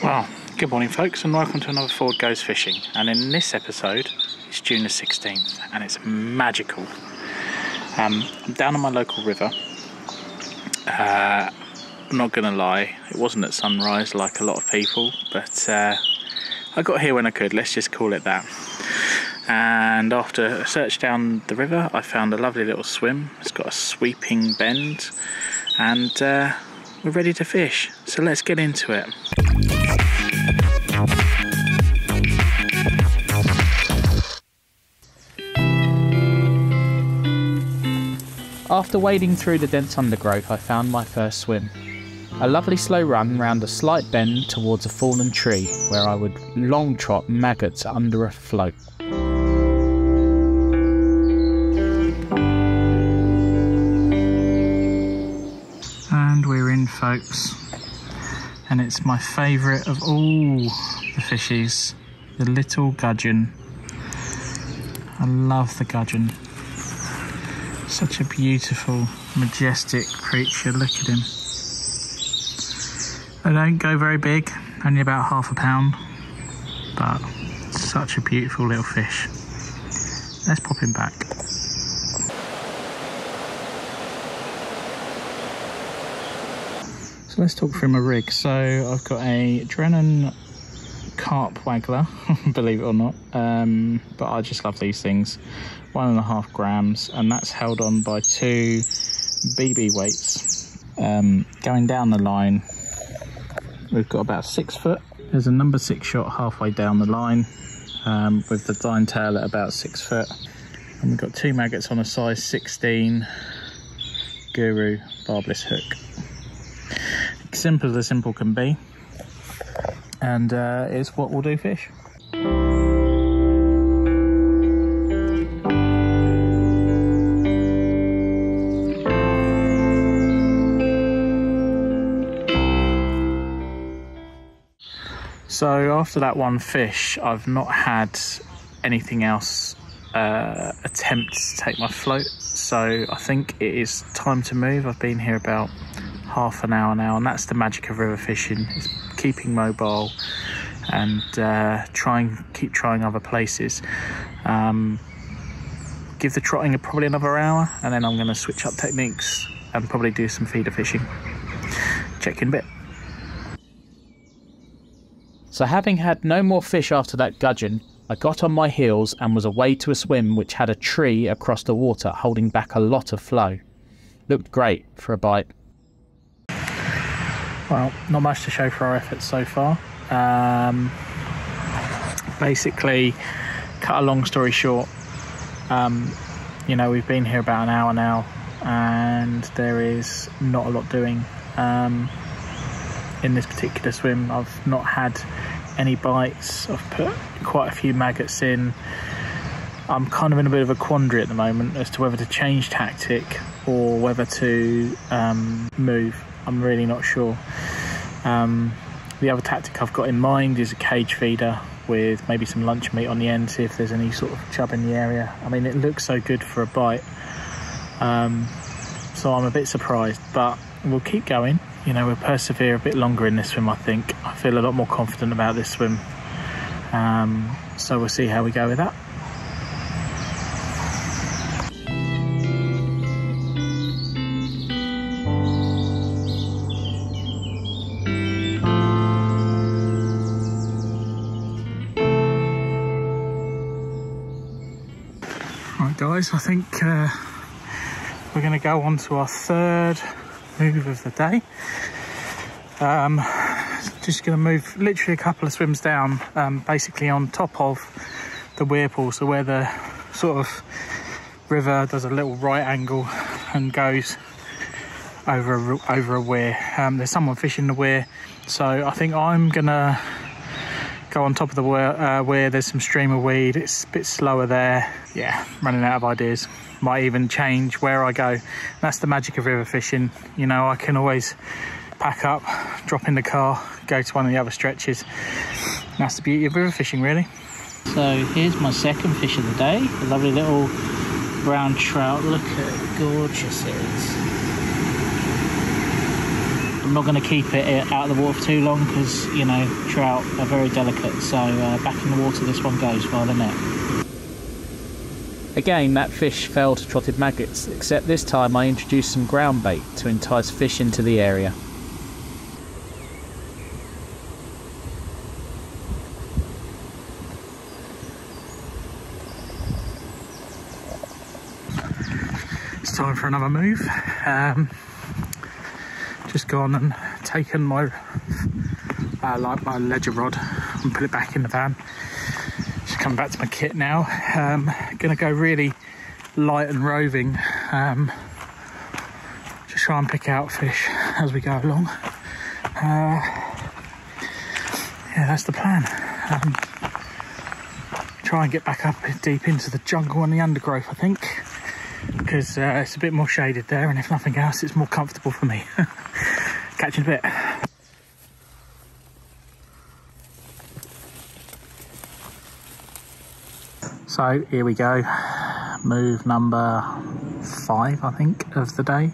Well, good morning folks, and welcome to another Ford Goes Fishing. And in this episode, it's June the 16th and it's magical. I'm down on my local river. I'm not gonna lie, it wasn't at sunrise like a lot of people, but I got here when I could, let's just call it that. And after a search down the river, I found a lovely little swim. It's got a sweeping bend, and we're ready to fish. So let's get into it. After wading through the dense undergrowth, I found my first swim. A lovely slow run round a slight bend towards a fallen tree, where I would long trot maggots under a float. And we're in, folks, and it's my favourite of all the fishies, the little gudgeon. I love the gudgeon. Such a beautiful, majestic creature, look at him. They don't go very big, only about half a pound, but such a beautiful little fish. Let's pop him back. So let's talk through my rig. So I've got a Drennan carp waggler, believe it or not, but I just love these things. 1.5 grams, and that's held on by 2 BB weights. Going down the line, we've got about 6 foot. There's a number 6 shot halfway down the line, with the line tail at about 6 foot. And we've got 2 maggots on a size 16 Guru barbless hook. Simple as simple can be, and it's what we'll do fish. So after that one fish, I've not had anything else attempt to take my float, so I think it is time to move. I've been here about half an hour now, and that's the magic of river fishing, is keeping mobile and keep trying other places. Give the trotting probably another hour, and then I'm going to switch up techniques and probably do some feeder fishing. Check in a bit. So having had no more fish after that gudgeon, I got on my heels and was away to a swim which had a tree across the water holding back a lot of flow. Looked great for a bite. Well, not much to show for our efforts so far. Basically, cut a long story short, you know, we've been here about an hour now and there is not a lot doing. In this particular swim, I've not had any bites. I've put quite a few maggots in. I'm kind of in a bit of a quandary at the moment as to whether to change tactic or whether to move. I'm really not sure. The other tactic I've got in mind is a cage feeder with maybe some lunch meat on the end, see if there's any sort of chub in the area. I mean, it looks so good for a bite, so I'm a bit surprised, but we'll keep going. You know, we'll persevere a bit longer in this swim, I think. I feel a lot more confident about this swim, so we'll see how we go with that. Right guys, I think we're going to go on to our third move of the day. Just going to move literally a couple of swims down, basically on top of the weir pool, so where the sort of river does a little right angle and goes over a weir. There's someone fishing the weir, so I think I'm gonna go on top of the weir. There's some streamer weed, it's a bit slower there. Yeah, running out of ideas. Might even change where I go. That's the magic of river fishing. You know, I can always pack up, drop in the car, go to one of the other stretches. That's the beauty of river fishing, really. So here's my second fish of the day, a lovely little brown trout. Look at how gorgeous it is. I'm not going to keep it out of the water for too long because, you know, trout are very delicate. So back in the water this one goes via the net. Again, that fish fell to trotted maggots, except this time I introduced some ground bait to entice fish into the area. It's time for another move. Just gone and taken my my ledger rod and put it back in the van. Just come back to my kit now. Gonna go really light and roving. Just try and pick out fish as we go along. Yeah, that's the plan. Try and get back up deep into the jungle and the undergrowth, I think, because it's a bit more shaded there, and if nothing else, it's more comfortable for me. Catch you in a bit. So here we go, move number 5, I think, of the day.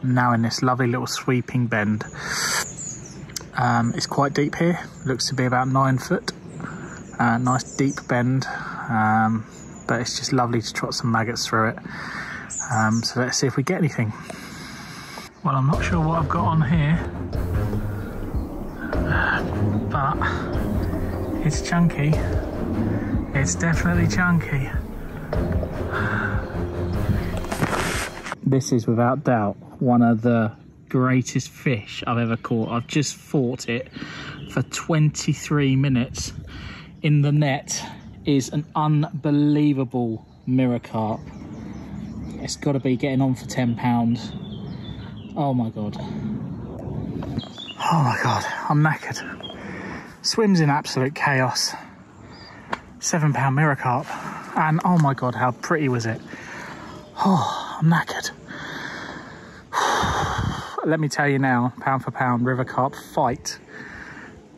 Now in this lovely little sweeping bend. It's quite deep here, looks to be about 9 foot. Nice deep bend, but it's just lovely to trot some maggots through it. So let's see if we get anything. Well, I'm not sure what I've got on here, but it's chunky. It's definitely chunky. This is without doubt one of the greatest fish I've ever caught. I've just fought it for 23 minutes. In the net is an unbelievable mirror carp. It's got to be getting on for 10 pounds. Oh my god. Oh my god, I'm knackered. Swims in absolute chaos. 7 pound mirror carp, and oh my god, how pretty was it. Oh, I'm knackered. Let me tell you now, pound for pound, river carp fight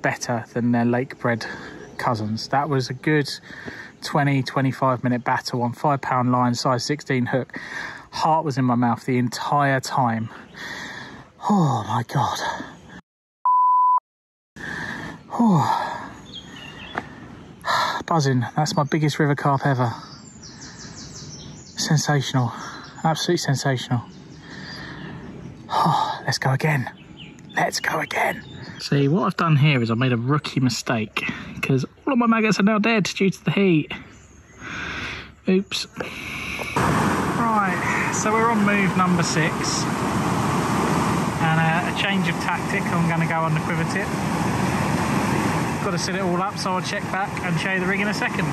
better than their lake bred cousins. That was a good 20-25 minute battle on 5 pound line, size 16 hook. Heart was in my mouth the entire time. Oh my god. Oh. Buzzing. That's my biggest river carp ever. Sensational. Absolutely sensational. Oh, let's go again. Let's go again. See, what I've done here is I've made a rookie mistake because all of my maggots are now dead due to the heat. Oops. Right, so we're on move number 6. And a change of tactic, I'm going to go on the quiver tip. Got to set it all up, so I'll check back and show you the rig in a second.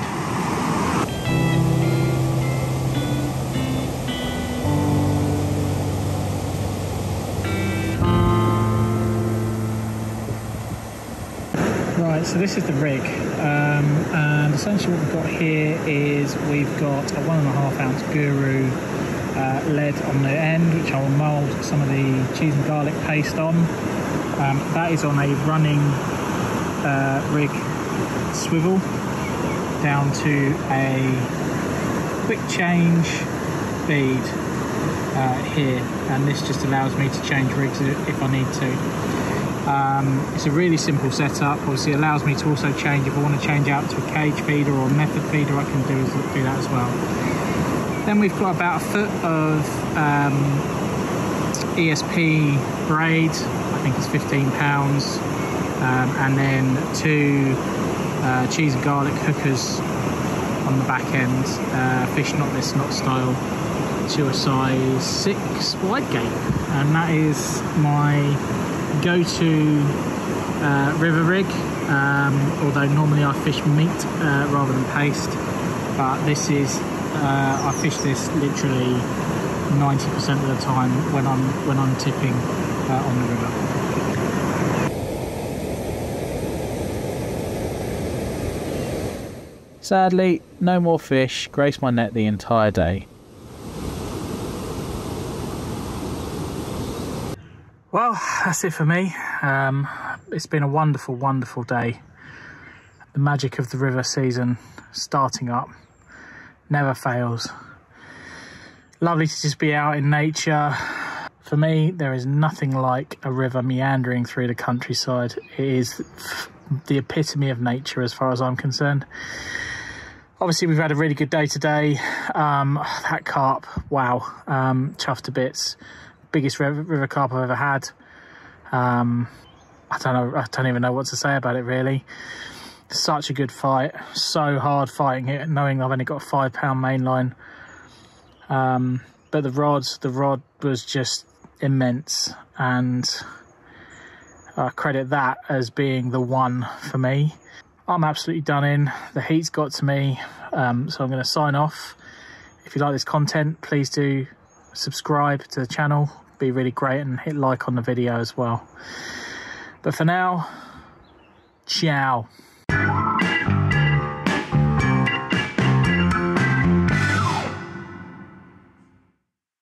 Right, so this is the rig, and essentially what we've got here is we've got a 1.5 ounce guru lead on the end, which I will mould some of the cheese and garlic paste on. That is on a running rig swivel down to a quick change bead here, and this just allows me to change rigs if I need to. It's a really simple setup. Obviously it allows me to also change, if I want to change out to a cage feeder or a method feeder, I can do that as well. Then we've got about a foot of ESP braid, I think it's 15 pounds. And then 2 cheese and garlic hookers on the back end, fish not this knot style, to a size 6 wide gape, and that is my go-to river rig. Although normally I fish meat rather than paste, but this is I fish this literally 90% of the time when I'm tipping on the river. Sadly, no more fish graced my net the entire day. Well, that's it for me. It's been a wonderful, wonderful day. The magic of the river season starting up never fails. Lovely to just be out in nature, For me, there is nothing like a river meandering through the countryside. It is the epitome of nature as far as I'm concerned. Obviously, we've had a really good day today. That carp, wow, chuffed to bits. Biggest river carp I've ever had. I don't even know what to say about it, really. Such a good fight. So hard fighting it, knowing I've only got a 5 pound main line. But the rod was just immense, and I credit that as being the one for me. I'm absolutely done in. The heat's got to me, so I'm going to sign off. If you like this content, please do subscribe to the channel. It'd be really great, and hit like on the video as well. But for now, ciao.